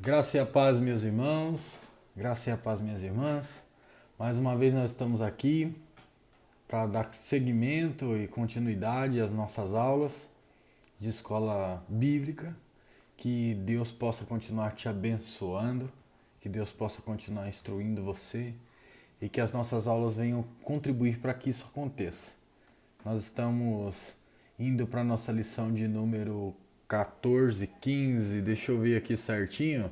Graça e a paz, meus irmãos, graça e a paz, minhas irmãs. Mais uma vez nós estamos aqui para dar seguimento e continuidade às nossas aulas de escola bíblica. Que Deus possa continuar te abençoando, que Deus possa continuar instruindo você e que as nossas aulas venham contribuir para que isso aconteça. Nós estamos indo para a nossa lição de número 14, 15, deixa eu ver aqui certinho.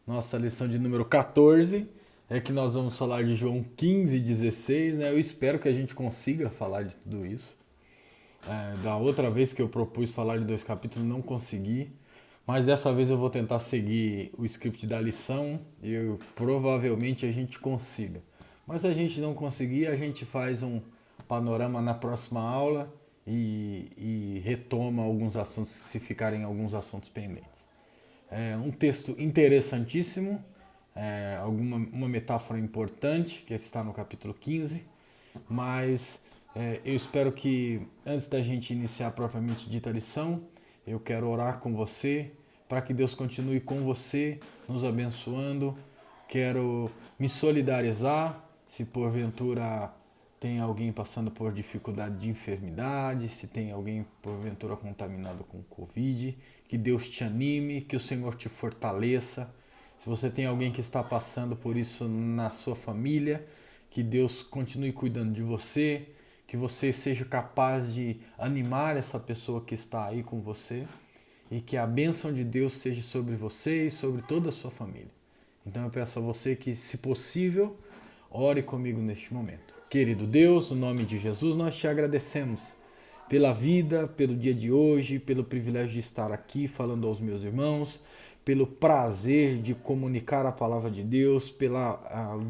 Nossa lição de número 14 é que nós vamos falar de João 15, 16, né? Eu espero que a gente consiga falar de tudo isso. Da outra vez que eu propus falar de 2 capítulos, não consegui. Mas dessa vez eu vou tentar seguir o script da lição e provavelmente a gente consiga. Mas se a gente não conseguir, a gente faz um panorama na próxima aula e retoma alguns assuntos, se ficarem alguns assuntos pendentes. É um texto interessantíssimo, uma metáfora importante que está no capítulo 15, mas eu espero que antes da gente iniciar propriamente dita lição, eu quero orar com você para que Deus continue com você, nos abençoando. Quero me solidarizar se porventura tem alguém passando por dificuldade de enfermidade, se tem alguém porventura contaminado com Covid, que Deus te anime, que o Senhor te fortaleça. Se você tem alguém que está passando por isso na sua família, que Deus continue cuidando de você, que você seja capaz de animar essa pessoa que está aí com você e que a bênção de Deus seja sobre você e sobre toda a sua família. Então eu peço a você que, se possível, ore comigo neste momento. Querido Deus, no nome de Jesus, nós te agradecemos pela vida, pelo dia de hoje, pelo privilégio de estar aqui falando aos meus irmãos, pelo prazer de comunicar a palavra de Deus, pelo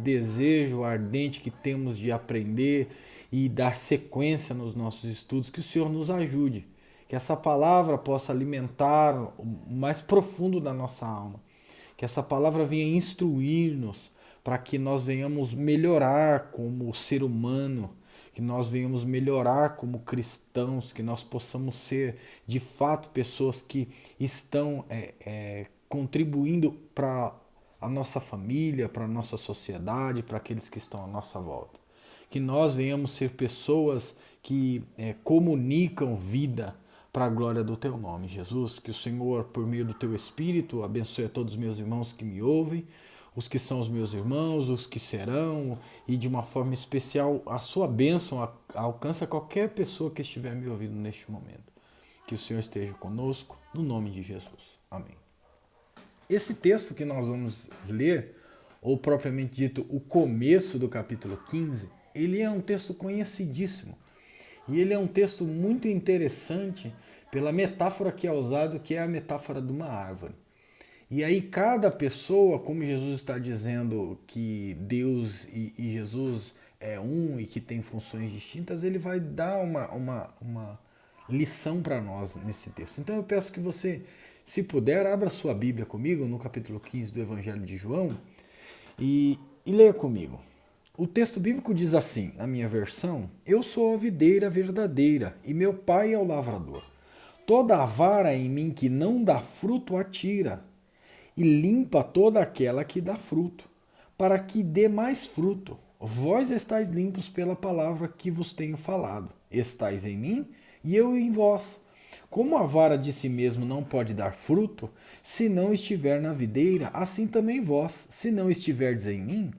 desejo ardente que temos de aprender e dar sequência nos nossos estudos. Que o Senhor nos ajude, que essa palavra possa alimentar o mais profundo da nossa alma, que essa palavra venha instruir-nos para que nós venhamos melhorar como ser humano, que nós venhamos melhorar como cristãos, que nós possamos ser de fato pessoas que estão contribuindo para a nossa família, para a nossa sociedade, para aqueles que estão à nossa volta. Que nós venhamos ser pessoas que comunicam vida para a glória do Teu nome, Jesus. Que o Senhor, por meio do Teu Espírito, abençoe a todos os meus irmãos que me ouvem, os que são os meus irmãos, os que serão, e de uma forma especial a sua bênção alcança qualquer pessoa que estiver me ouvindo neste momento. Que o Senhor esteja conosco, no nome de Jesus. Amém. Esse texto que nós vamos ler, ou propriamente dito, o começo do capítulo 15, ele é um texto conhecidíssimo. E ele é um texto muito interessante pela metáfora que é usado, que é a metáfora de uma árvore. E aí cada pessoa, como Jesus está dizendo que Deus e Jesus é um e que tem funções distintas, ele vai dar uma lição para nós nesse texto. Então eu peço que você, se puder, abra sua Bíblia comigo no capítulo 15 do Evangelho de João e leia comigo. O texto bíblico diz assim, na minha versão: Eu sou a videira verdadeira e meu pai é o lavrador. Toda a vara em mim que não dá fruto atira, e limpa toda aquela que dá fruto, para que dê mais fruto. Vós estáis limpos pela palavra que vos tenho falado. Estais em mim e eu em vós. Como a vara de si mesmo não pode dar fruto, se não estiver na videira, assim também vós, se não estiverdes em mim,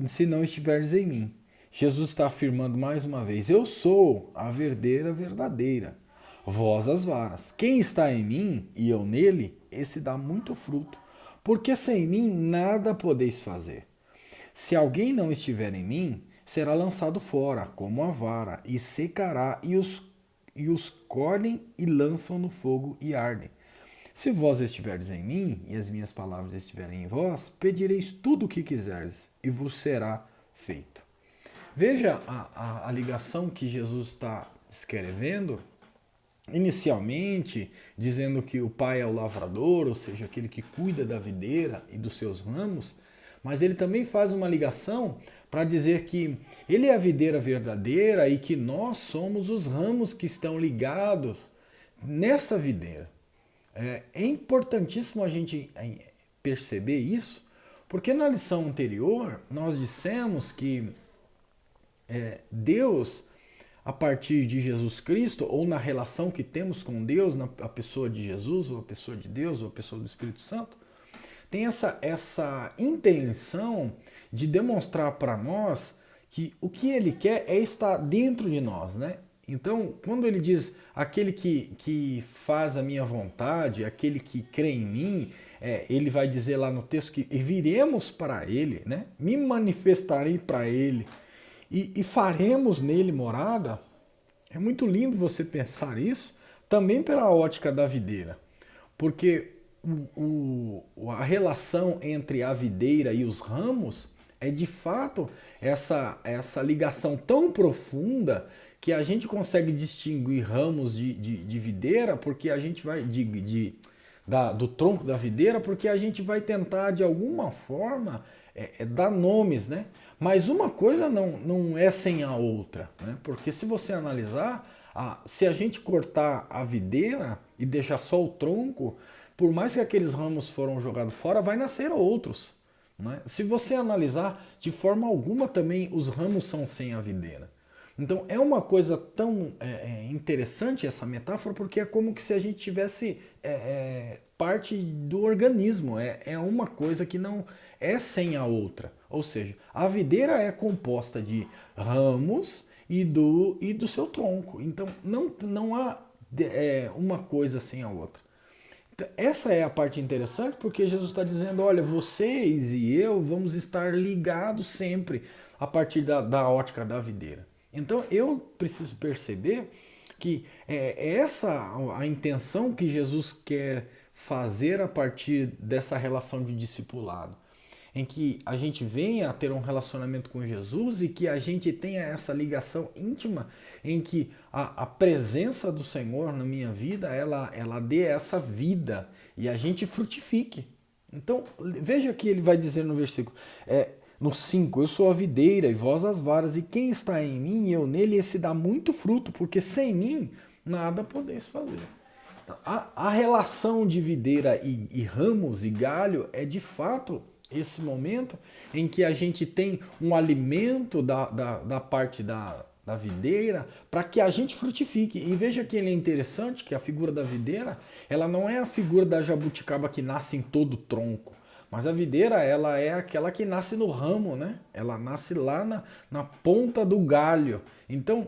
se não estiverdes em mim. Jesus está afirmando mais uma vez: Eu sou a videira verdadeira, vós as varas. Quem está em mim e eu nele, esse dá muito fruto, porque sem mim nada podeis fazer. Se alguém não estiver em mim, será lançado fora, como a vara, e secará, e os colhem e lançam no fogo e ardem. Se vós estiverdes em mim, e as minhas palavras estiverem em vós, pedireis tudo o que quiserdes, e vos será feito. Veja a ligação que Jesus está escrevendo, inicialmente dizendo que o pai é o lavrador, ou seja, aquele que cuida da videira e dos seus ramos, mas ele também faz uma ligação para dizer que ele é a videira verdadeira e que nós somos os ramos que estão ligados nessa videira. É importantíssimo a gente perceber isso, porque na lição anterior nós dissemos que Deus, a partir de Jesus Cristo, ou na relação que temos com Deus, na a pessoa de Jesus, ou a pessoa de Deus, ou a pessoa do Espírito Santo, tem essa intenção de demonstrar para nós que o que ele quer é estar dentro de nós, né? Então, quando ele diz aquele que faz a minha vontade, aquele que crê em mim, ele vai dizer lá no texto que viremos para ele, né? Me manifestarei para ele e faremos nele morada. É muito lindo você pensar isso, também pela ótica da videira, porque a relação entre a videira e os ramos é de fato essa ligação tão profunda que a gente consegue distinguir ramos de videira, porque a gente vai do tronco da videira, porque a gente vai tentar de alguma forma dar nomes, né? Mas uma coisa não é sem a outra, né? Porque se você analisar, se a gente cortar a videira e deixar só o tronco, por mais que aqueles ramos foram jogados fora, vai nascer outros, né? Se você analisar, de forma alguma também os ramos são sem a videira. Então é uma coisa tão interessante essa metáfora, porque é como se a gente tivesse parte do organismo. É uma coisa que não é sem a outra. Ou seja, a videira é composta de ramos e do seu tronco. Então não há uma coisa sem a outra. Então, essa é a parte interessante, porque Jesus está dizendo, olha, vocês e eu vamos estar ligados sempre a partir da ótica da videira. Então eu preciso perceber que essa a intenção que Jesus quer fazer a partir dessa relação de discipulado, em que a gente venha a ter um relacionamento com Jesus e que a gente tenha essa ligação íntima, em que a presença do Senhor na minha vida, ela dê essa vida e a gente frutifique. Então veja que ele vai dizer no versículo no 5, eu sou a videira e vós as varas, e quem está em mim e eu nele, esse dá muito fruto, porque sem mim nada podeis fazer. Então, a relação de videira e ramos e galho é de fato esse momento em que a gente tem um alimento da parte da videira para que a gente frutifique. E veja que ele é interessante, que a figura da videira, ela não é a figura da jabuticaba que nasce em todo o tronco. Mas a videira, ela é aquela que nasce no ramo, né? Ela nasce lá na ponta do galho. Então,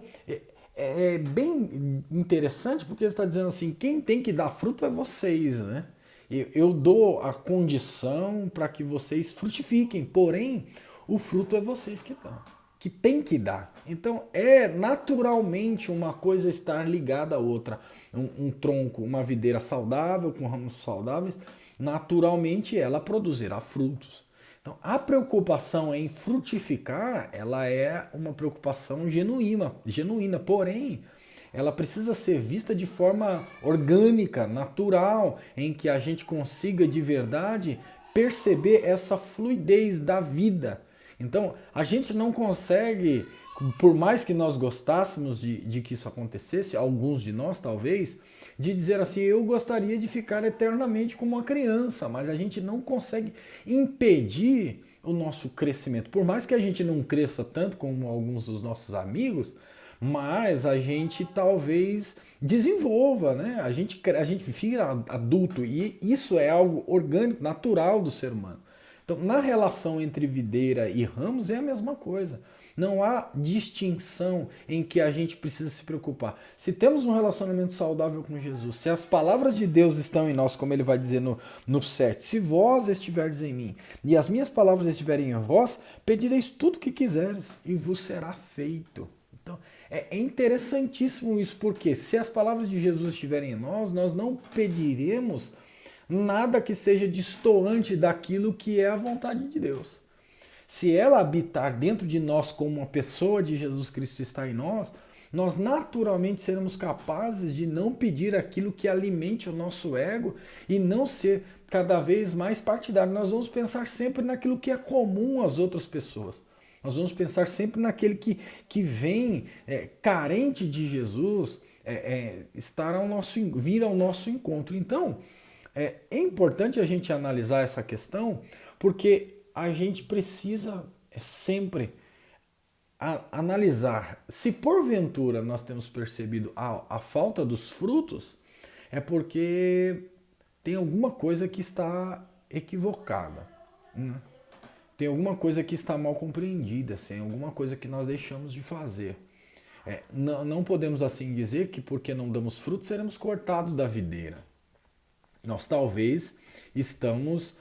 é bem interessante porque ele está dizendo assim, quem tem que dar fruto é vocês, né? Eu dou a condição para que vocês frutifiquem, porém, o fruto é vocês que dão, que tem que dar. Então, é naturalmente uma coisa estar ligada à outra. Um tronco, uma videira saudável, com ramos saudáveis, naturalmente ela produzirá frutos. Então, a preocupação em frutificar, ela é uma preocupação genuína, porém, ela precisa ser vista de forma orgânica, natural, em que a gente consiga de verdade perceber essa fluidez da vida. Então, a gente não consegue, por mais que nós gostássemos de que isso acontecesse, alguns de nós talvez, de dizer assim, eu gostaria de ficar eternamente como uma criança, mas a gente não consegue impedir o nosso crescimento. Por mais que a gente não cresça tanto como alguns dos nossos amigos, mas a gente talvez desenvolva, né? A gente fica adulto e isso é algo orgânico, natural do ser humano. Então, na relação entre videira e ramos é a mesma coisa. Não há distinção em que a gente precisa se preocupar. Se temos um relacionamento saudável com Jesus, se as palavras de Deus estão em nós, como ele vai dizer no 7, se vós estiverdes em mim e as minhas palavras estiverem em vós, pedireis tudo o que quiseres e vos será feito. Então, é interessantíssimo isso, porque se as palavras de Jesus estiverem em nós, nós não pediremos nada que seja destoante daquilo que é a vontade de Deus. Se ela habitar dentro de nós como uma pessoa de Jesus Cristo está em nós, nós naturalmente seremos capazes de não pedir aquilo que alimente o nosso ego e não ser cada vez mais partidário. Nós vamos pensar sempre naquilo que é comum às outras pessoas. Nós vamos pensar sempre naquele que vem carente de Jesus, vir ao nosso encontro. Então, é importante a gente analisar essa questão, porque a gente precisa sempre analisar se porventura nós temos percebido a falta dos frutos, é porque tem alguma coisa que está equivocada, né? Tem alguma coisa que está mal compreendida, assim, alguma coisa que nós deixamos de fazer. Não podemos assim dizer que porque não damos frutos seremos cortados da videira. Nós talvez estamos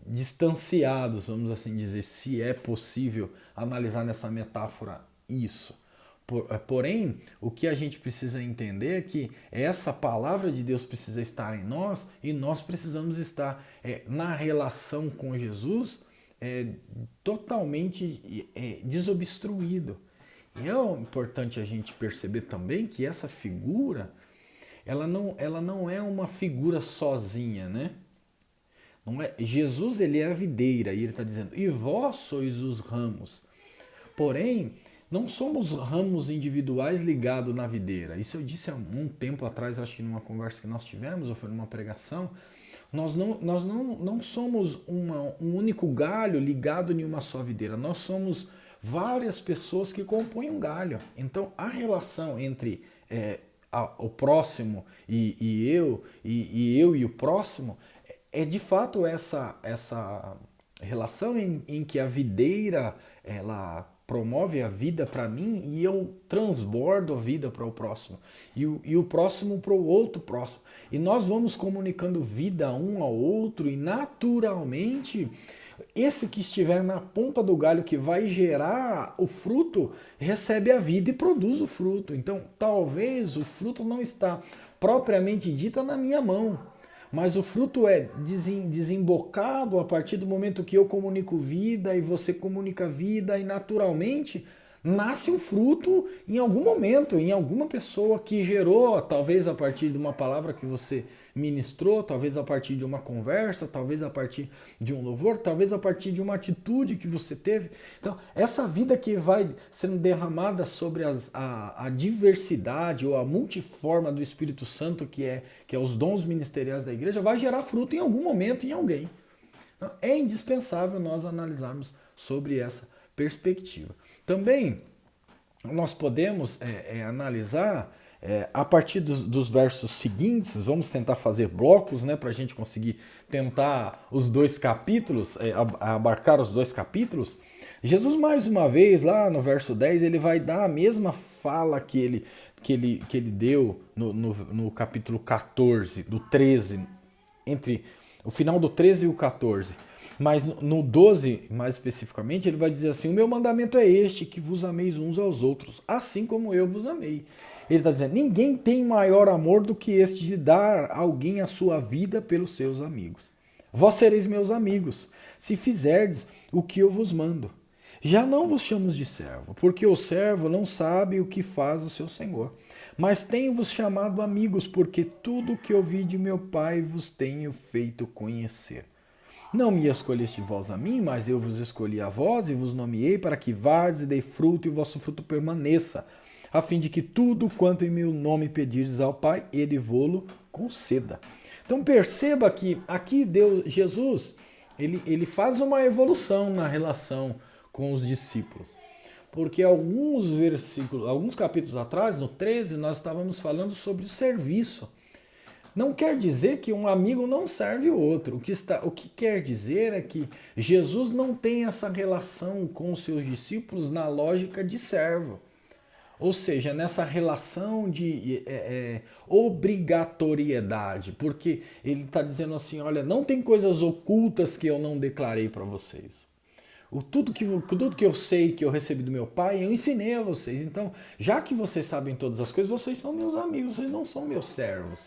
distanciados, vamos assim dizer, se é possível analisar nessa metáfora isso. Porém, o que a gente precisa entender é que essa palavra de Deus precisa estar em nós e nós precisamos estar na relação com Jesus totalmente desobstruído. E é importante a gente perceber também que essa figura ela não é uma figura sozinha, né? Não é, Jesus, ele é a videira, e ele está dizendo, e vós sois os ramos. Porém, não somos ramos individuais ligados na videira. Isso eu disse há um tempo atrás, acho que numa conversa que nós tivemos, ou foi numa pregação. Nós não somos um único galho ligado em uma só videira. Nós somos várias pessoas que compõem um galho. Então, a relação entre o próximo e eu e o próximo é de fato essa relação em que a videira ela promove a vida para mim e eu transbordo a vida para o próximo e o próximo para o outro próximo, e nós vamos comunicando vida um ao outro, e naturalmente esse que estiver na ponta do galho que vai gerar o fruto recebe a vida e produz o fruto. Então talvez o fruto não está propriamente dita na minha mão, mas o fruto é desembocado a partir do momento que eu comunico vida e você comunica vida, e naturalmente nasce um fruto em algum momento, em alguma pessoa que gerou, talvez a partir de uma palavra que você ministrou, talvez a partir de uma conversa, talvez a partir de um louvor, talvez a partir de uma atitude que você teve. Então, essa vida que vai sendo derramada sobre a diversidade ou a multiforma do Espírito Santo, que é os dons ministeriais da igreja, vai gerar fruto em algum momento em alguém. Então, é indispensável nós analisarmos sobre essa perspectiva. Também nós podemos analisar a partir dos versos seguintes. Vamos tentar fazer blocos, né, para a gente conseguir tentar os dois capítulos, abarcar os dois capítulos. Jesus, mais uma vez, lá no verso 10, ele vai dar a mesma fala que ele deu no capítulo 14, do 13, entre o final do 13 e o 14. Mas no 12, mais especificamente, ele vai dizer assim: o meu mandamento é este, que vos ameis uns aos outros, assim como eu vos amei. Ele está dizendo, ninguém tem maior amor do que este de dar a alguém a sua vida pelos seus amigos. Vós sereis meus amigos, se fizerdes o que eu vos mando. Já não vos chamo de servo, porque o servo não sabe o que faz o seu senhor. Mas tenho-vos chamado amigos, porque tudo o que ouvi de meu Pai vos tenho feito conhecer. Não me escolheste vós a mim, mas eu vos escolhi a vós e vos nomeei para que vades e dei fruto e o vosso fruto permaneça, a fim de que tudo quanto em meu nome pedirdes ao Pai, ele vô-lo conceda. Então perceba que aqui Jesus, ele faz uma evolução na relação com os discípulos. Porque alguns capítulos atrás, no 13, nós estávamos falando sobre o serviço. Não quer dizer que um amigo não serve o outro. O que quer dizer é que Jesus não tem essa relação com os seus discípulos na lógica de servo. Ou seja, nessa relação de obrigatoriedade. Porque ele está dizendo assim, olha, não tem coisas ocultas que eu não declarei para vocês. Tudo que eu sei, que eu recebi do meu Pai, eu ensinei a vocês. Então, já que vocês sabem todas as coisas, vocês são meus amigos, vocês não são meus servos.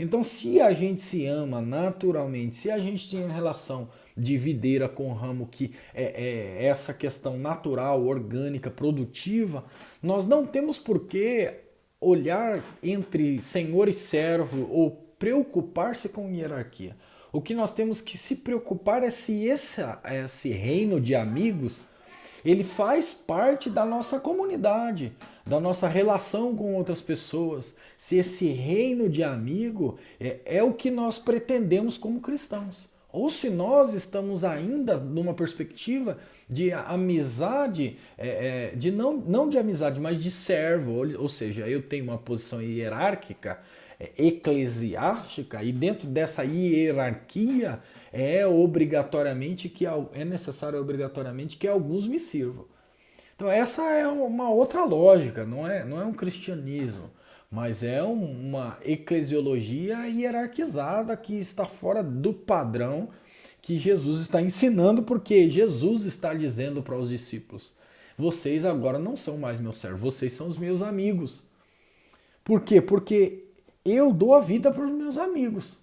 Então, se a gente se ama naturalmente, se a gente tem uma relação de videira com ramo, que é essa questão natural, orgânica, produtiva, nós não temos por que olhar entre senhor e servo ou preocupar-se com hierarquia. O que nós temos que se preocupar é se esse reino de amigos ele faz parte da nossa comunidade, da nossa relação com outras pessoas, se esse reino de amigo é o que nós pretendemos como cristãos. Ou se nós estamos ainda numa perspectiva de amizade, não de amizade, mas de servo, ou seja, eu tenho uma posição hierárquica, eclesiástica, e dentro dessa hierarquia é necessário obrigatoriamente que alguns me sirvam. Então essa é uma outra lógica, não é um cristianismo, mas é uma eclesiologia hierarquizada que está fora do padrão que Jesus está ensinando, porque Jesus está dizendo para os discípulos: vocês agora não são mais meus servos, vocês são os meus amigos. Por quê? Porque eu dou a vida para os meus amigos.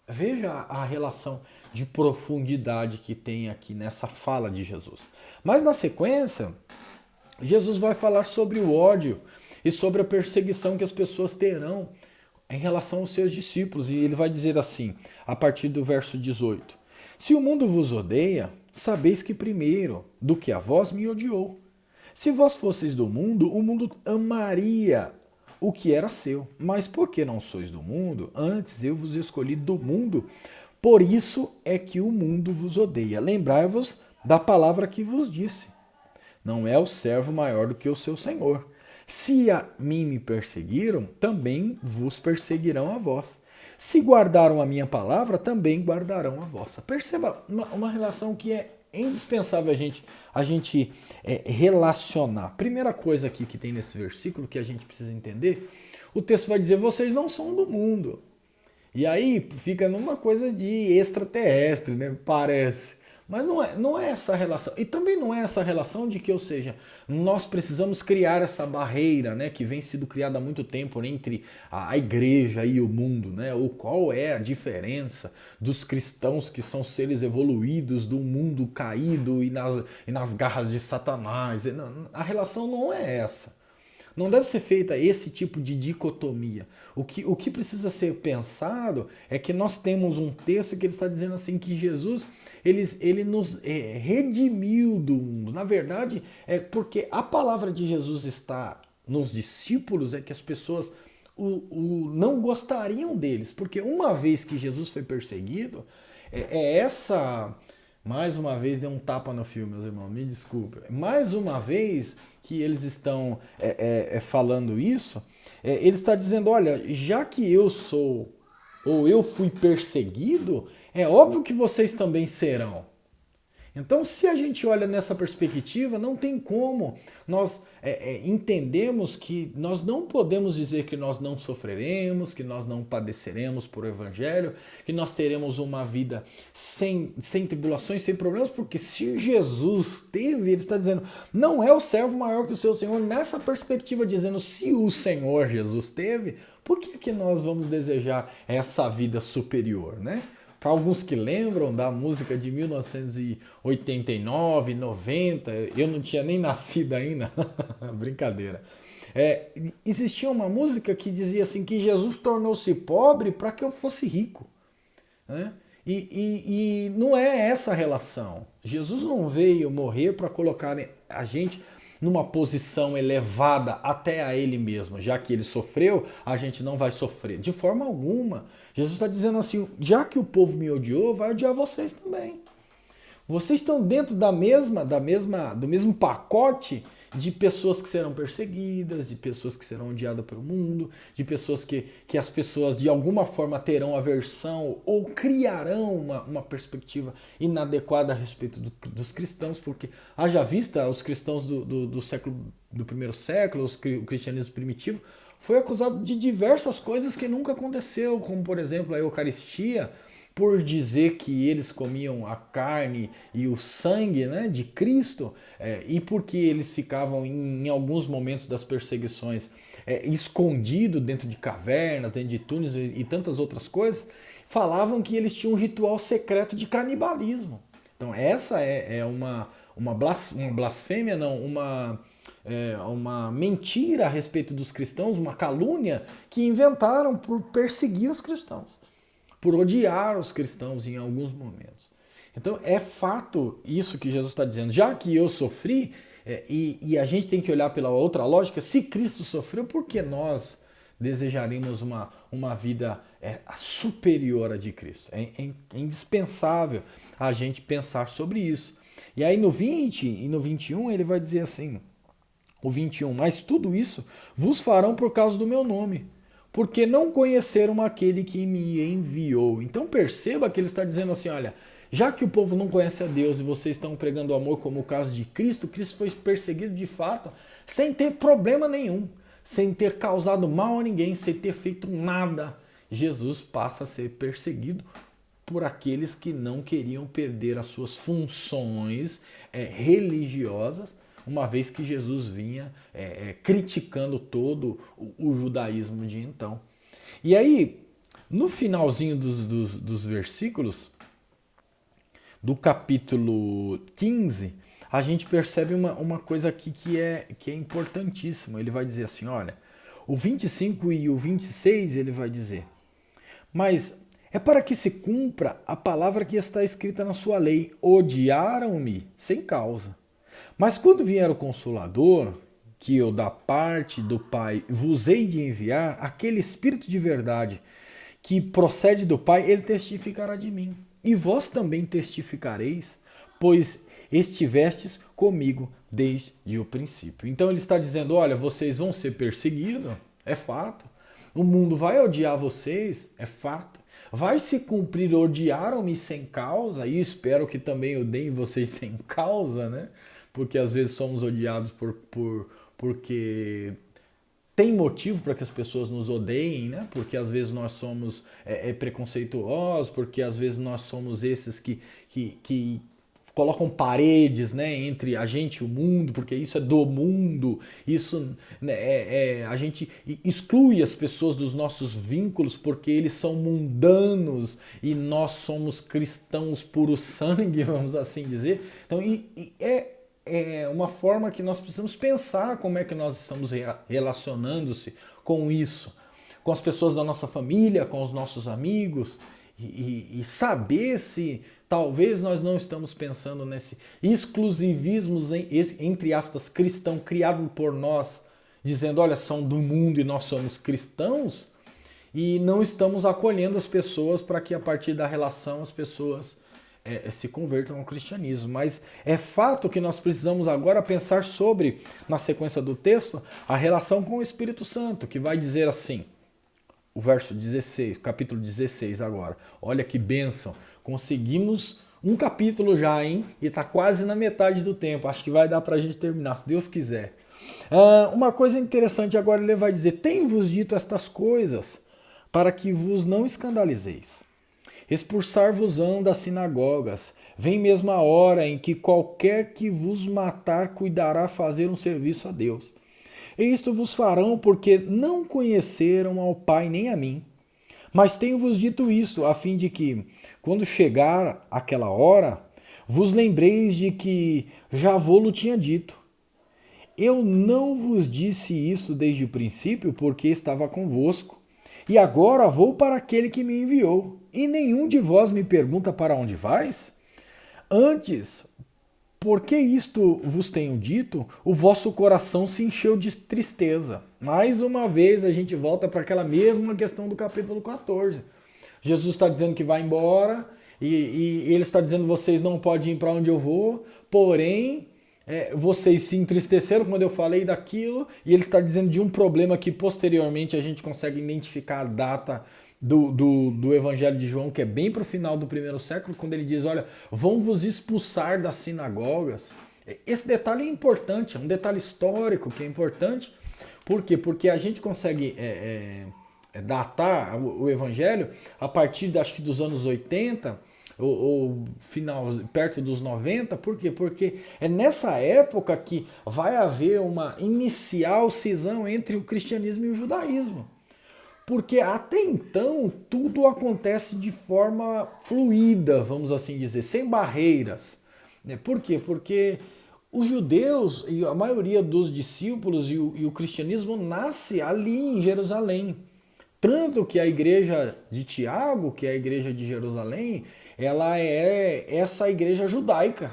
Veja a relação de profundidade que tem aqui nessa fala de Jesus. Mas na sequência, Jesus vai falar sobre o ódio e sobre a perseguição que as pessoas terão em relação aos seus discípulos. E ele vai dizer assim, a partir do verso 18: se o mundo vos odeia, sabeis que primeiro do que a vós me odiou. Se vós fosseis do mundo, o mundo amaria o que era seu. Mas porque não sois do mundo, antes eu vos escolhi do mundo, por isso é que o mundo vos odeia. Lembrai-vos da palavra que vos disse: não é o servo maior do que o seu senhor. Se a mim me perseguiram, também vos perseguirão a vós. Se guardaram a minha palavra, também guardarão a vossa. Perceba uma relação que é indispensável a gente relacionar. Primeira coisa aqui que tem nesse versículo que a gente precisa entender, o texto vai dizer: vocês não são do mundo. E aí fica numa coisa de extraterrestre, né? Parece. Mas não é essa relação. E também não é essa relação de que, ou seja, nós precisamos criar essa barreira, né, que vem sendo criada há muito tempo entre a igreja e o mundo, né? Ou qual é a diferença dos cristãos que são seres evoluídos do mundo caído e nas garras de Satanás. A relação não é essa. Não deve ser feita esse tipo de dicotomia. O que precisa ser pensado é que nós temos um texto que ele está dizendo assim que Jesus ele nos redimiu do mundo. Na verdade, é porque a palavra de Jesus está nos discípulos, é que as pessoas não gostariam deles. Porque uma vez que Jesus foi perseguido, essa... Mais uma vez, deu um tapa no filme, meus irmãos, me desculpe. Mais uma vez que eles estão falando isso, ele está dizendo: olha, já que eu sou, ou eu fui perseguido, é óbvio que vocês também serão. Então, se a gente olha nessa perspectiva, não tem como nós entendemos que nós não podemos dizer que nós não sofreremos, que nós não padeceremos por evangelho, que nós teremos uma vida sem tribulações, sem problemas, porque se Jesus teve, ele está dizendo, não é o servo maior que o seu Senhor, nessa perspectiva, dizendo, se o Senhor Jesus teve, por que nós vamos desejar essa vida superior, né? Para alguns que lembram da música de 1989, 90, eu não tinha nem nascido ainda, brincadeira. Existia uma música que dizia assim que Jesus tornou-se pobre para que eu fosse rico, né? E não é essa a relação. Jesus não veio morrer para colocar a gente numa posição elevada até a ele mesmo. Já que ele sofreu, a gente não vai sofrer. De forma alguma. Jesus está dizendo assim, já que o povo me odiou, vai odiar vocês também. Vocês estão dentro do mesmo pacote de pessoas que serão perseguidas, de pessoas que serão odiadas pelo mundo, de pessoas que as pessoas de alguma forma terão aversão ou criarão uma perspectiva inadequada a respeito dos cristãos, porque haja vista os cristãos do primeiro século, o cristianismo primitivo, foi acusado de diversas coisas que nunca aconteceu, como por exemplo a Eucaristia, por dizer que eles comiam a carne e o sangue, né, de Cristo, e porque eles ficavam em alguns momentos das perseguições escondidos dentro de cavernas, dentro de túneis e tantas outras coisas, falavam que eles tinham um ritual secreto de canibalismo. Então essa é uma blasfêmia, não, uma mentira a respeito dos cristãos, uma calúnia que inventaram por perseguir os cristãos, por odiar os cristãos em alguns momentos. Então é fato isso que Jesus está dizendo. Já que eu sofri, e a gente tem que olhar pela outra lógica, se Cristo sofreu, por que nós desejaríamos uma vida superior à de Cristo? É indispensável a gente pensar sobre isso. E aí no 20 e no 21 ele vai dizer assim, o 21, mas tudo isso vos farão por causa do meu nome, porque não conheceram aquele que me enviou. Então perceba que ele está dizendo assim, olha, já que o povo não conhece a Deus e vocês estão pregando o amor como o caso de Cristo, Cristo foi perseguido de fato, sem ter problema nenhum, sem ter causado mal a ninguém, sem ter feito nada. Jesus passa a ser perseguido por aqueles que não queriam perder as suas funções religiosas, uma vez que Jesus vinha criticando todo o judaísmo de então. E aí, no finalzinho dos versículos, do capítulo 15, a gente percebe uma coisa aqui que é importantíssima. Ele vai dizer assim, olha, o 25 e o 26 ele vai dizer, mas é para que se cumpra a palavra que está escrita na sua lei, odiaram-me sem causa. Mas quando vier o Consolador, que eu da parte do Pai vos hei de enviar, aquele Espírito de verdade que procede do Pai, ele testificará de mim. E vós também testificareis, pois estivestes comigo desde o princípio. Então ele está dizendo, olha, vocês vão ser perseguidos, é fato. O mundo vai odiar vocês, é fato. Vai se cumprir, odiaram-me sem causa, e espero que também odeiem vocês sem causa, né? Porque às vezes somos odiados porque tem motivo para que as pessoas nos odeiem, né? Porque às vezes nós somos preconceituosos, porque às vezes nós somos esses que colocam paredes, né, entre a gente e o mundo, porque isso é do mundo, isso a gente exclui as pessoas dos nossos vínculos porque eles são mundanos e nós somos cristãos puro sangue, vamos assim dizer. Então é uma forma que nós precisamos pensar como é que nós estamos relacionando-se com isso, com as pessoas da nossa família, com os nossos amigos, e saber se talvez nós não estamos pensando nesse exclusivismo, entre aspas, cristão, criado por nós, dizendo, olha, são do mundo e nós somos cristãos, e não estamos acolhendo as pessoas para que a partir da relação as pessoas se convertam ao cristianismo. Mas é fato que nós precisamos agora pensar sobre, na sequência do texto, a relação com o Espírito Santo, que vai dizer assim, o verso 16, capítulo 16 agora. Olha que bênção, conseguimos um capítulo já, hein? E está quase na metade do tempo, acho que vai dar para a gente terminar, se Deus quiser. Uma coisa interessante agora, ele vai dizer, tenho-vos dito estas coisas, para que vos não escandalizeis. Expulsar-vos-ão das sinagogas. Vem mesmo a hora em que qualquer que vos matar cuidará fazer um serviço a Deus. E isto vos farão porque não conheceram ao Pai nem a mim. Mas tenho-vos dito isso, a fim de que, quando chegar aquela hora, vos lembreis de que já vô-lo tinha dito. Eu não vos disse isso desde o princípio, porque estava convosco. E agora vou para aquele que me enviou. E nenhum de vós me pergunta para onde vais? Antes, porque isto vos tenho dito, o vosso coração se encheu de tristeza. Mais uma vez a gente volta para aquela mesma questão do capítulo 14. Jesus está dizendo que vai embora e ele está dizendo vocês não podem ir para onde eu vou, porém vocês se entristeceram quando eu falei daquilo, e ele está dizendo de um problema que posteriormente a gente consegue identificar a data do Evangelho de João, que é bem para o final do primeiro século, quando ele diz, olha, vão vos expulsar das sinagogas. Esse detalhe é importante, é um detalhe histórico que é importante. Por quê? Porque a gente consegue datar o Evangelho a partir, acho que dos anos 80, ou final, perto dos 90, por quê? Porque é nessa época que vai haver uma inicial cisão entre o cristianismo e o judaísmo. Porque até então tudo acontece de forma fluida, vamos assim dizer, sem barreiras. Por quê? Porque os judeus e a maioria dos discípulos e o cristianismo nasce ali em Jerusalém. Tanto que a igreja de Tiago, que é a igreja de Jerusalém, ela é essa igreja judaica.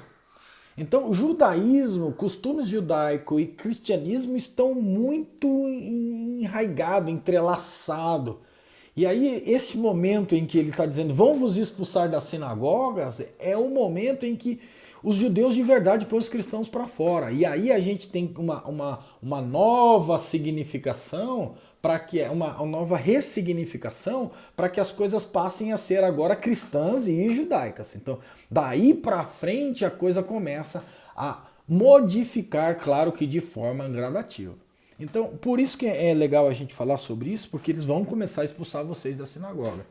Então, o judaísmo, costumes judaico e cristianismo estão muito enraigados, entrelaçados. E aí, esse momento em que ele está dizendo, vão vos expulsar das sinagogas, é o momento em que os judeus de verdade põem os cristãos para fora. E aí a gente tem uma nova significação, para que uma nova ressignificação, para que as coisas passem a ser agora cristãs e judaicas. Então, daí para frente a coisa começa a modificar, claro que de forma gradativa. Então, por isso que é legal a gente falar sobre isso, porque eles vão começar a expulsar vocês da sinagoga.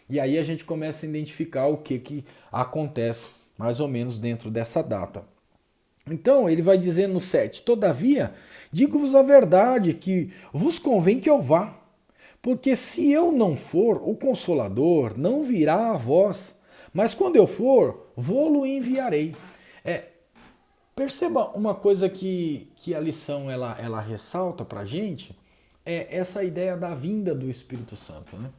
E aí a gente começa a identificar o que acontece mais ou menos dentro dessa data. Então, ele vai dizer no 7, todavia, digo-vos a verdade, que vos convém que eu vá, porque se eu não for, o Consolador não virá a vós, mas quando eu for, vou-lo enviarei. Perceba uma coisa que a lição ela ressalta para a gente, é essa ideia da vinda do Espírito Santo, né?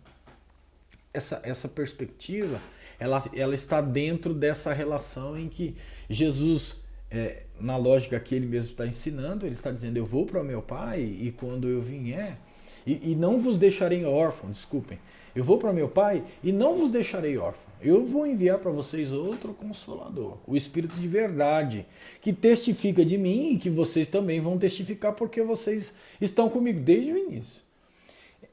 Essa perspectiva, ela está dentro dessa relação em que Jesus, na lógica que ele mesmo está ensinando, ele está dizendo, eu vou para o meu Pai e quando eu vier, e não vos deixarei órfão, desculpem, eu vou para meu Pai e não vos deixarei órfão, eu vou enviar para vocês outro Consolador, o Espírito de verdade, que testifica de mim e que vocês também vão testificar porque vocês estão comigo desde o início.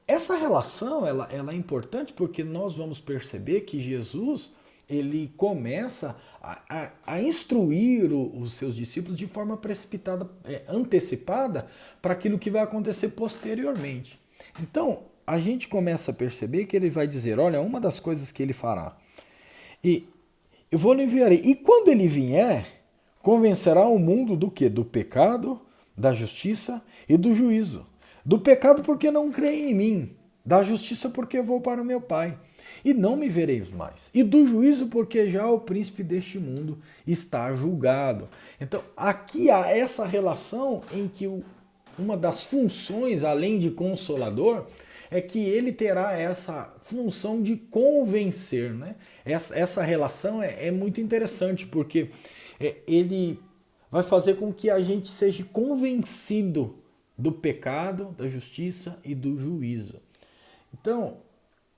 Essa relação ela é importante porque nós vamos perceber que Jesus ele começa a instruir os seus discípulos de forma precipitada, antecipada para aquilo que vai acontecer posteriormente. Então, a gente começa a perceber que ele vai dizer, olha, uma das coisas que ele fará, e eu vou lhe enviar, e quando ele vier, convencerá o mundo do quê? Do pecado, da justiça e do juízo. Do pecado porque não creem em mim, da justiça porque vou para o meu Pai, e não me vereis mais. E do juízo porque já o príncipe deste mundo está julgado. Então, aqui há essa relação em que uma das funções, além de consolador, é que ele terá essa função de convencer, né? Essa relação é muito interessante, porque ele vai fazer com que a gente seja convencido do pecado, da justiça e do juízo. Então,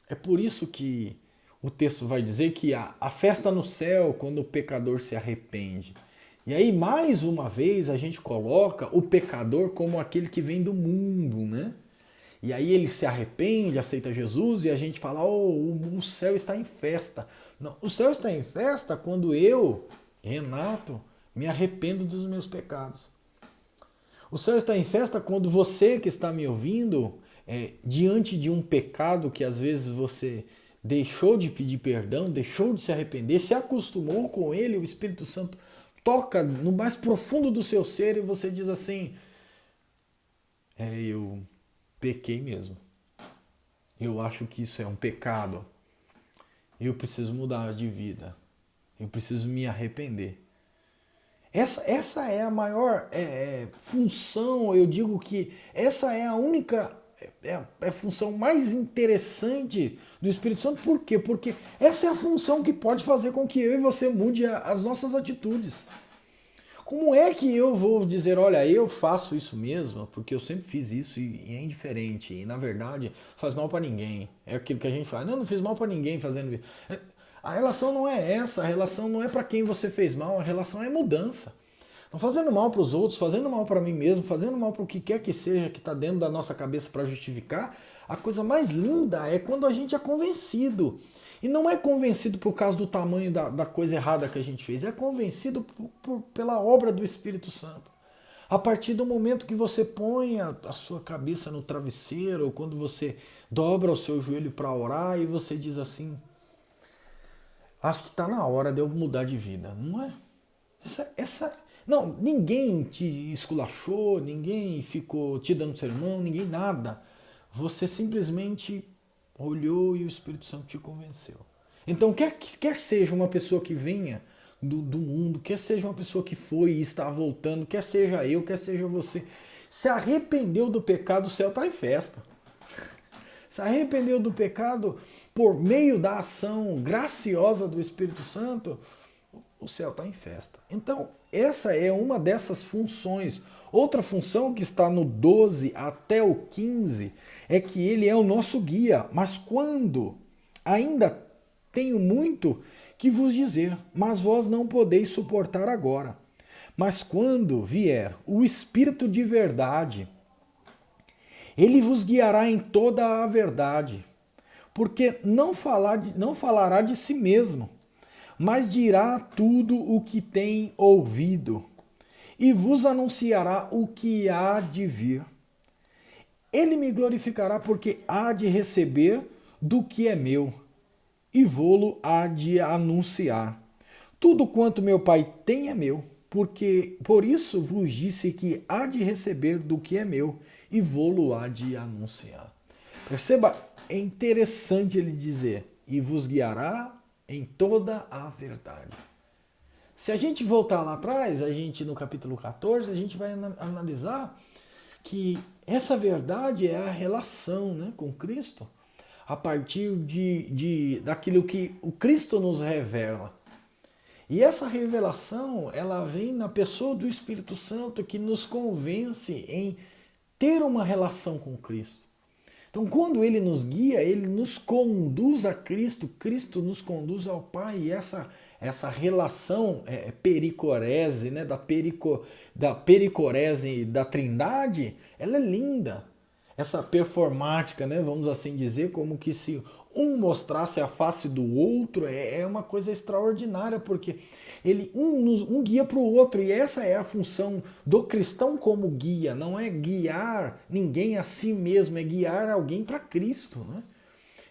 é por isso que o texto vai dizer que a festa no céu quando o pecador se arrepende. E aí, mais uma vez, a gente coloca o pecador como aquele que vem do mundo, né? E aí ele se arrepende, aceita Jesus e a gente fala, o céu está em festa. Não, o céu está em festa quando eu, Renato, me arrependo dos meus pecados. O céu está em festa quando você que está me ouvindo, diante de um pecado que às vezes você deixou de pedir perdão, deixou de se arrepender, se acostumou com ele, o Espírito Santo toca no mais profundo do seu ser e você diz assim, eu pequei mesmo. Eu acho que isso é um pecado. Eu preciso mudar de vida. Eu preciso me arrepender. Essa é a maior função, eu digo que essa é a única, a função mais interessante do Espírito Santo. Por quê? Porque essa é a função que pode fazer com que eu e você mude as nossas atitudes. Como é que eu vou dizer, olha, eu faço isso mesmo, porque eu sempre fiz isso e é indiferente, e na verdade faz mal para ninguém. É aquilo que a gente fala, não fiz mal para ninguém fazendo isso. A relação não é essa, a relação não é para quem você fez mal, a relação é mudança. Não fazendo mal para os outros, fazendo mal para mim mesmo, fazendo mal para o que quer que seja que está dentro da nossa cabeça para justificar, a coisa mais linda é quando a gente é convencido. E não é convencido por causa do tamanho da coisa errada que a gente fez, é convencido pela obra do Espírito Santo. A partir do momento que você põe a sua cabeça no travesseiro, ou quando você dobra o seu joelho para orar e você diz assim, acho que está na hora de eu mudar de vida, não é? Não, ninguém te esculachou, ninguém ficou te dando sermão, ninguém nada. Você simplesmente olhou e o Espírito Santo te convenceu. Então, quer seja uma pessoa que venha do mundo, quer seja uma pessoa que foi e está voltando, quer seja eu, quer seja você, se arrependeu do pecado, o céu está em festa. Se arrependeu do pecado, por meio da ação graciosa do Espírito Santo, o céu está em festa. Então, essa é uma dessas funções. Outra função que está no 12 até o 15 é que ele é o nosso guia. Mas quando ainda tenho muito que vos dizer, mas vós não podeis suportar agora. Mas quando vier o Espírito de verdade, ele vos guiará em toda a verdade, porque não falará de si mesmo, mas dirá tudo o que tem ouvido, e vos anunciará o que há de vir. Ele me glorificará, porque há de receber do que é meu, e vô-lo há de anunciar. Tudo quanto meu Pai tem é meu, porque por isso vos disse que há de receber do que é meu, e vô-lo há de anunciar. Perceba, é interessante ele dizer, e vos guiará em toda a verdade. Se a gente voltar lá atrás, a gente no capítulo 14, a gente vai analisar que essa verdade é a relação, né, com Cristo, a partir daquilo que o Cristo nos revela. E essa revelação, ela vem na pessoa do Espírito Santo que nos convence em ter uma relação com Cristo. Então, quando ele nos guia, ele nos conduz a Cristo, Cristo nos conduz ao Pai, e essa relação pericorese, né, da pericorese da Trindade, ela é linda. Essa performática, né, vamos assim dizer, como que se um mostrasse a face do outro, é uma coisa extraordinária, porque um guia para o outro, e essa é a função do cristão como guia, não é guiar ninguém a si mesmo, é guiar alguém para Cristo, né?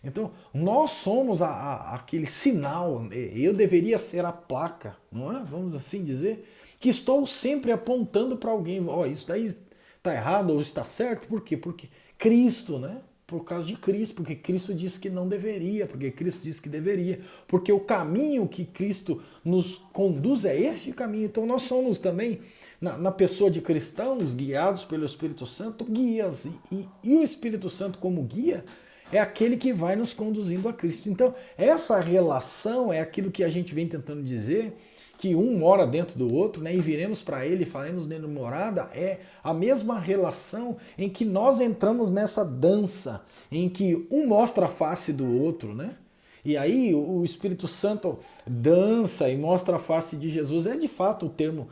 Então, nós somos aquele sinal, eu deveria ser a placa, não é? Vamos assim dizer, que estou sempre apontando para alguém, isso daí está errado ou está certo, por quê? Porque Cristo, né? Por causa de Cristo, porque Cristo disse que não deveria, porque Cristo disse que deveria, porque o caminho que Cristo nos conduz é esse caminho. Então nós somos também, na pessoa de cristãos, guiados pelo Espírito Santo, guias. E o Espírito Santo como guia é aquele que vai nos conduzindo a Cristo. Então essa relação é aquilo que a gente vem tentando dizer, que um mora dentro do outro, né, e viremos para ele, faremos nele morada, é a mesma relação em que nós entramos nessa dança, em que um mostra a face do outro, né? E aí o Espírito Santo dança e mostra a face de Jesus. É de fato o termo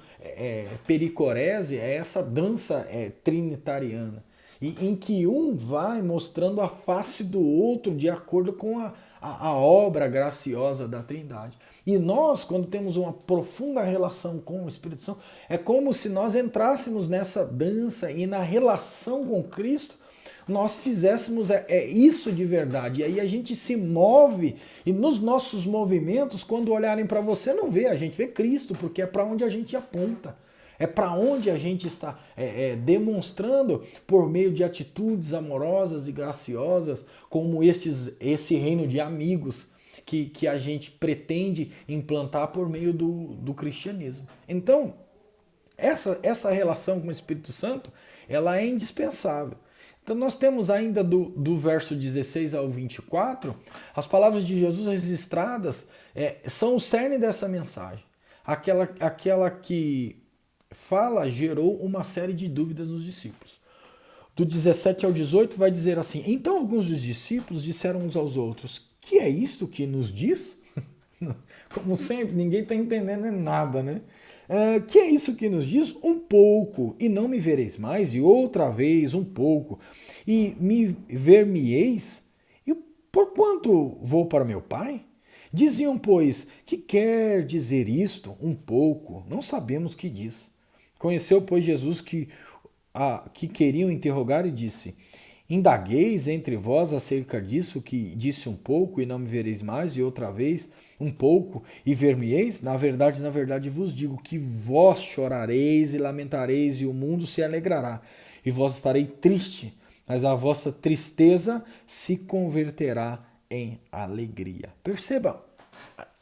pericorese, é essa dança trinitariana, e em que um vai mostrando a face do outro de acordo com a obra graciosa da Trindade. E nós, quando temos uma profunda relação com o Espírito Santo, é como se nós entrássemos nessa dança e na relação com Cristo, nós fizéssemos isso de verdade. E aí a gente se move, e nos nossos movimentos, quando olharem para você, não vê, a gente vê Cristo, porque é para onde a gente aponta. É para onde a gente está demonstrando por meio de atitudes amorosas e graciosas, como esse reino de amigos que a gente pretende implantar por meio do cristianismo. Então, essa relação com o Espírito Santo, ela é indispensável. Então nós temos ainda do verso 16 ao 24, as palavras de Jesus registradas são o cerne dessa mensagem. Aquela que fala gerou uma série de dúvidas nos discípulos. Do 17 ao 18 vai dizer assim: então alguns dos discípulos disseram uns aos outros, que é isto que nos diz? Como sempre, ninguém está entendendo nada, né? Que é isso que nos diz? Um pouco, e não me vereis mais, e outra vez um pouco, e me ver-me-eis, e por quanto vou para meu Pai? Diziam, pois, que quer dizer isto, um pouco, não sabemos o que diz. Conheceu, pois, Jesus que queriam interrogar e disse: indagueis entre vós acerca disso, que disse um pouco e não me vereis mais, e outra vez um pouco e ver-me-eis? Na verdade vos digo que vós chorareis e lamentareis, e o mundo se alegrará, e vós estarei triste, mas a vossa tristeza se converterá em alegria. Perceba,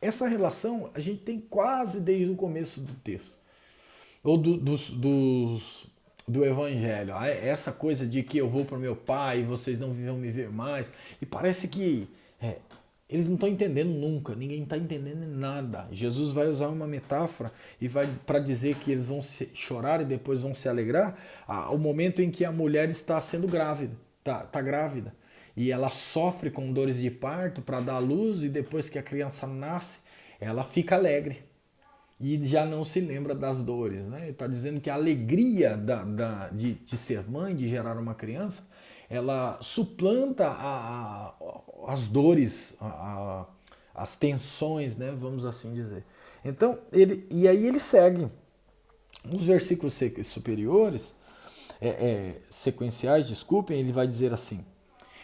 essa relação a gente tem quase desde o começo do texto, ou do Evangelho. Essa coisa de que eu vou para o meu Pai e vocês não vão me ver mais. E parece que eles não estão entendendo nunca, ninguém está entendendo nada. Jesus vai usar uma metáfora e vai para dizer que eles vão chorar e depois vão se alegrar, o momento em que a mulher está sendo grávida, tá grávida, e ela sofre com dores de parto para dar à luz, e depois que a criança nasce, ela fica alegre e já não se lembra das dores, né? Ele está dizendo que a alegria de ser mãe, de gerar uma criança, ela suplanta as dores, as tensões, né? Vamos assim dizer. Então, e aí ele segue. Nos versículos superiores, sequenciais, desculpem, ele vai dizer assim: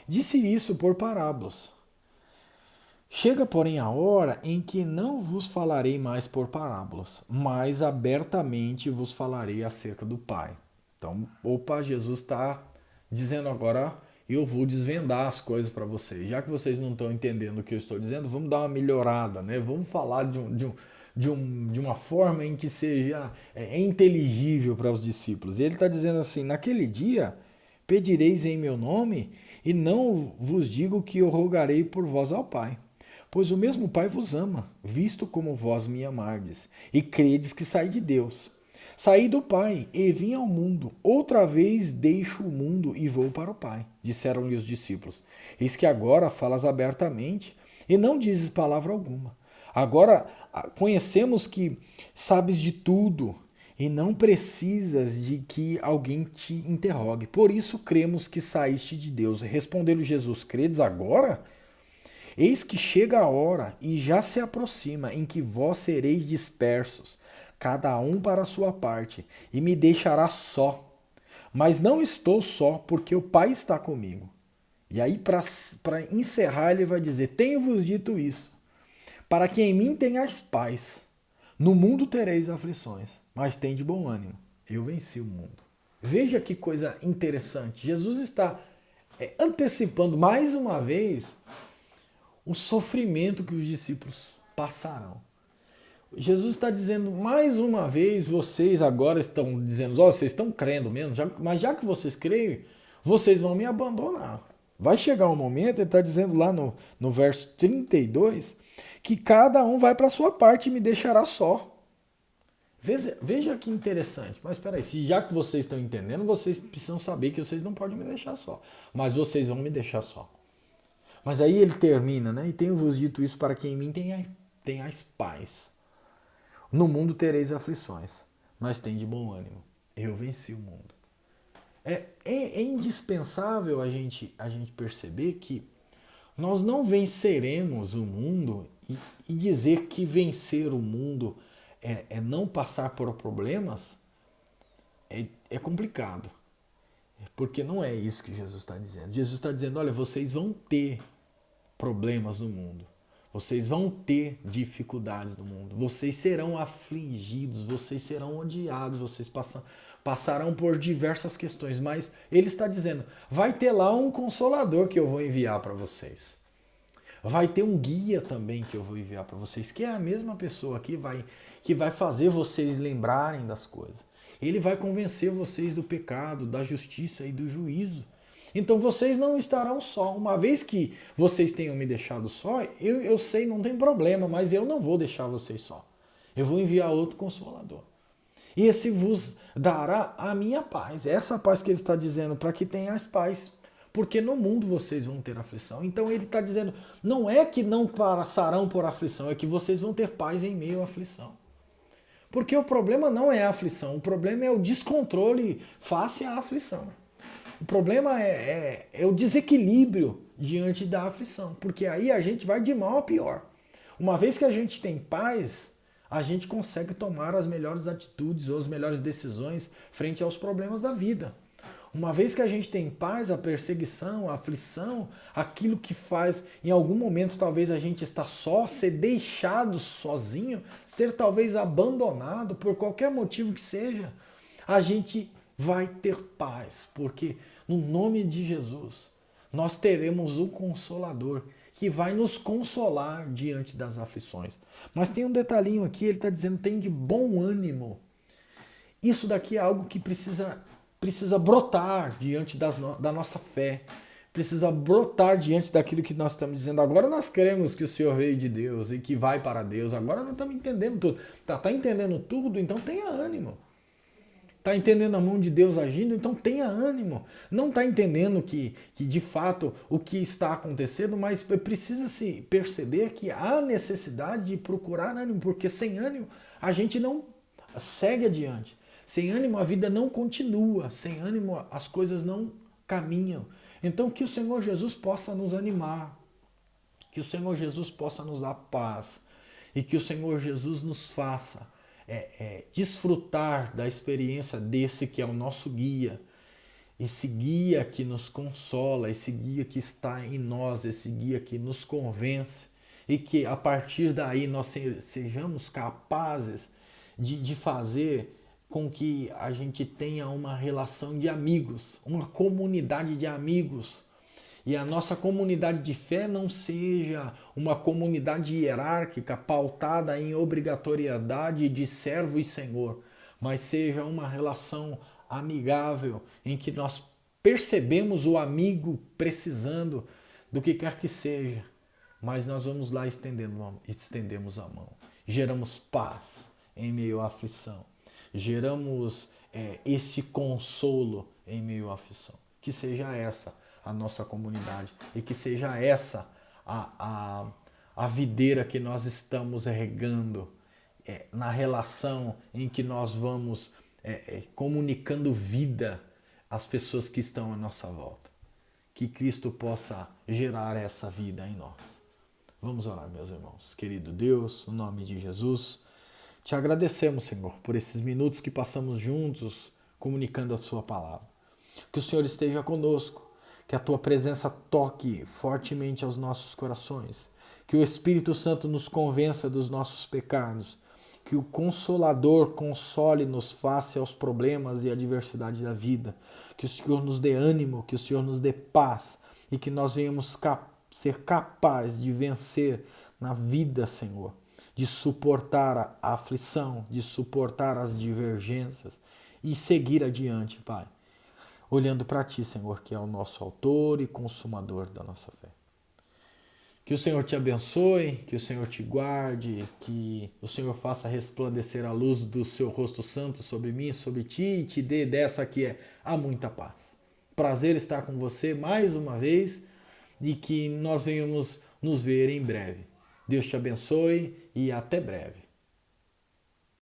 disse isso por parábolas. Chega, porém, a hora em que não vos falarei mais por parábolas, mas abertamente vos falarei acerca do Pai. Então, Jesus está dizendo agora, eu vou desvendar as coisas para vocês. Já que vocês não estão entendendo o que eu estou dizendo, vamos dar uma melhorada, né? Vamos falar de uma forma em que seja inteligível para os discípulos. E ele está dizendo assim: naquele dia pedireis em meu nome, e não vos digo que eu rogarei por vós ao Pai. Pois o mesmo Pai vos ama, visto como vós me amardes, e credes que saí de Deus. Saí do Pai e vim ao mundo. Outra vez deixo o mundo e vou para o Pai, disseram-lhe os discípulos. Eis que agora falas abertamente e não dizes palavra alguma. Agora conhecemos que sabes de tudo e não precisas de que alguém te interrogue. Por isso cremos que saíste de Deus. Respondeu-lhe Jesus: credes agora? Eis que chega a hora, e já se aproxima, em que vós sereis dispersos, cada um para a sua parte, e me deixará só. Mas não estou só, porque o Pai está comigo. E aí, para encerrar, ele vai dizer: tenho-vos dito isso, para que em mim tenhais paz. No mundo tereis aflições, mas tende bom ânimo. Eu venci o mundo. Veja que coisa interessante. Jesus está antecipando mais uma vez o sofrimento que os discípulos passarão. Jesus está dizendo mais uma vez, vocês agora estão dizendo, vocês estão crendo mesmo, mas já que vocês creem, vocês vão me abandonar. Vai chegar um momento, ele está dizendo lá no verso 32, que cada um vai para a sua parte e me deixará só. Veja que interessante, mas espera aí, já que vocês estão entendendo, vocês precisam saber que vocês não podem me deixar só, mas vocês vão me deixar só. Mas aí ele termina, né? E tenho-vos dito isso para que em mim tenhais paz. No mundo tereis aflições, mas tende bom ânimo. Eu venci o mundo. É indispensável a gente perceber que nós não venceremos o mundo e dizer que vencer o mundo é não passar por problemas é complicado. Porque não é isso que Jesus está dizendo. Jesus está dizendo, olha, vocês vão ter problemas no mundo. Vocês vão ter dificuldades no mundo. Vocês serão afligidos, vocês serão odiados, vocês passarão por diversas questões. Mas ele está dizendo, vai ter lá um consolador que eu vou enviar para vocês. Vai ter um guia também que eu vou enviar para vocês, que é a mesma pessoa que vai fazer vocês lembrarem das coisas. Ele vai convencer vocês do pecado, da justiça e do juízo. Então vocês não estarão só. Uma vez que vocês tenham me deixado só, eu sei, não tem problema, mas eu não vou deixar vocês só. Eu vou enviar outro consolador. E esse vos dará a minha paz. É essa paz que ele está dizendo, para que tenhais paz. Porque no mundo vocês vão ter aflição. Então ele está dizendo, não é que não passarão por aflição, é que vocês vão ter paz em meio à aflição. Porque o problema não é a aflição, o problema é o descontrole face à aflição. O problema é o desequilíbrio diante da aflição, porque aí a gente vai de mal a pior. Uma vez que a gente tem paz, a gente consegue tomar as melhores atitudes ou as melhores decisões frente aos problemas da vida. Uma vez que a gente tem paz, a perseguição, a aflição, aquilo que faz, em algum momento, talvez a gente estar só, ser deixado sozinho, ser talvez abandonado por qualquer motivo que seja, a gente vai ter paz, porque no nome de Jesus nós teremos um Consolador que vai nos consolar diante das aflições. Mas tem um detalhinho aqui, ele está dizendo, tem de bom ânimo. Isso daqui é algo que precisa brotar diante da nossa fé, precisa brotar diante daquilo que nós estamos dizendo. Agora nós cremos que o Senhor veio de Deus e que vai para Deus. Agora nós estamos entendendo tudo. Tá entendendo tudo? Então tenha ânimo. Está entendendo a mão de Deus agindo? Então tenha ânimo. Não está entendendo que de fato o que está acontecendo, mas precisa se perceber que há necessidade de procurar ânimo, porque sem ânimo a gente não segue adiante. Sem ânimo a vida não continua. Sem ânimo as coisas não caminham. Então que o Senhor Jesus possa nos animar. Que o Senhor Jesus possa nos dar paz. E que o Senhor Jesus nos faça desfrutar da experiência desse que é o nosso guia, esse guia que nos consola, esse guia que está em nós, esse guia que nos convence e que a partir daí nós sejamos capazes de fazer com que a gente tenha uma relação de amigos, uma comunidade de amigos. E a nossa comunidade de fé não seja uma comunidade hierárquica pautada em obrigatoriedade de servo e senhor, mas seja uma relação amigável em que nós percebemos o amigo precisando do que quer que seja, mas nós vamos lá e estendemos a mão. Geramos paz em meio à aflição. Geramos esse consolo em meio à aflição. Que seja essa a nossa comunidade e que seja essa a videira que nós estamos regando na relação em que nós vamos comunicando vida às pessoas que estão à nossa volta. Que Cristo possa gerar essa vida em nós. Vamos orar, meus irmãos. Querido Deus, no nome de Jesus, te agradecemos, Senhor, por esses minutos que passamos juntos comunicando a sua palavra. Que o Senhor esteja conosco. Que a tua presença toque fortemente aos nossos corações. Que o Espírito Santo nos convença dos nossos pecados. Que o Consolador console-nos face aos problemas e adversidades da vida. Que o Senhor nos dê ânimo, que o Senhor nos dê paz e que nós venhamos ser capazes de vencer na vida, Senhor. De suportar a aflição, de suportar as divergências e seguir adiante, Pai. Olhando para ti, Senhor, que é o nosso autor e consumador da nossa fé. Que o Senhor te abençoe, que o Senhor te guarde, que o Senhor faça resplandecer a luz do seu rosto santo sobre mim, sobre ti, e te dê dessa que há muita paz. Prazer estar com você mais uma vez e que nós venhamos nos ver em breve. Deus te abençoe e até breve.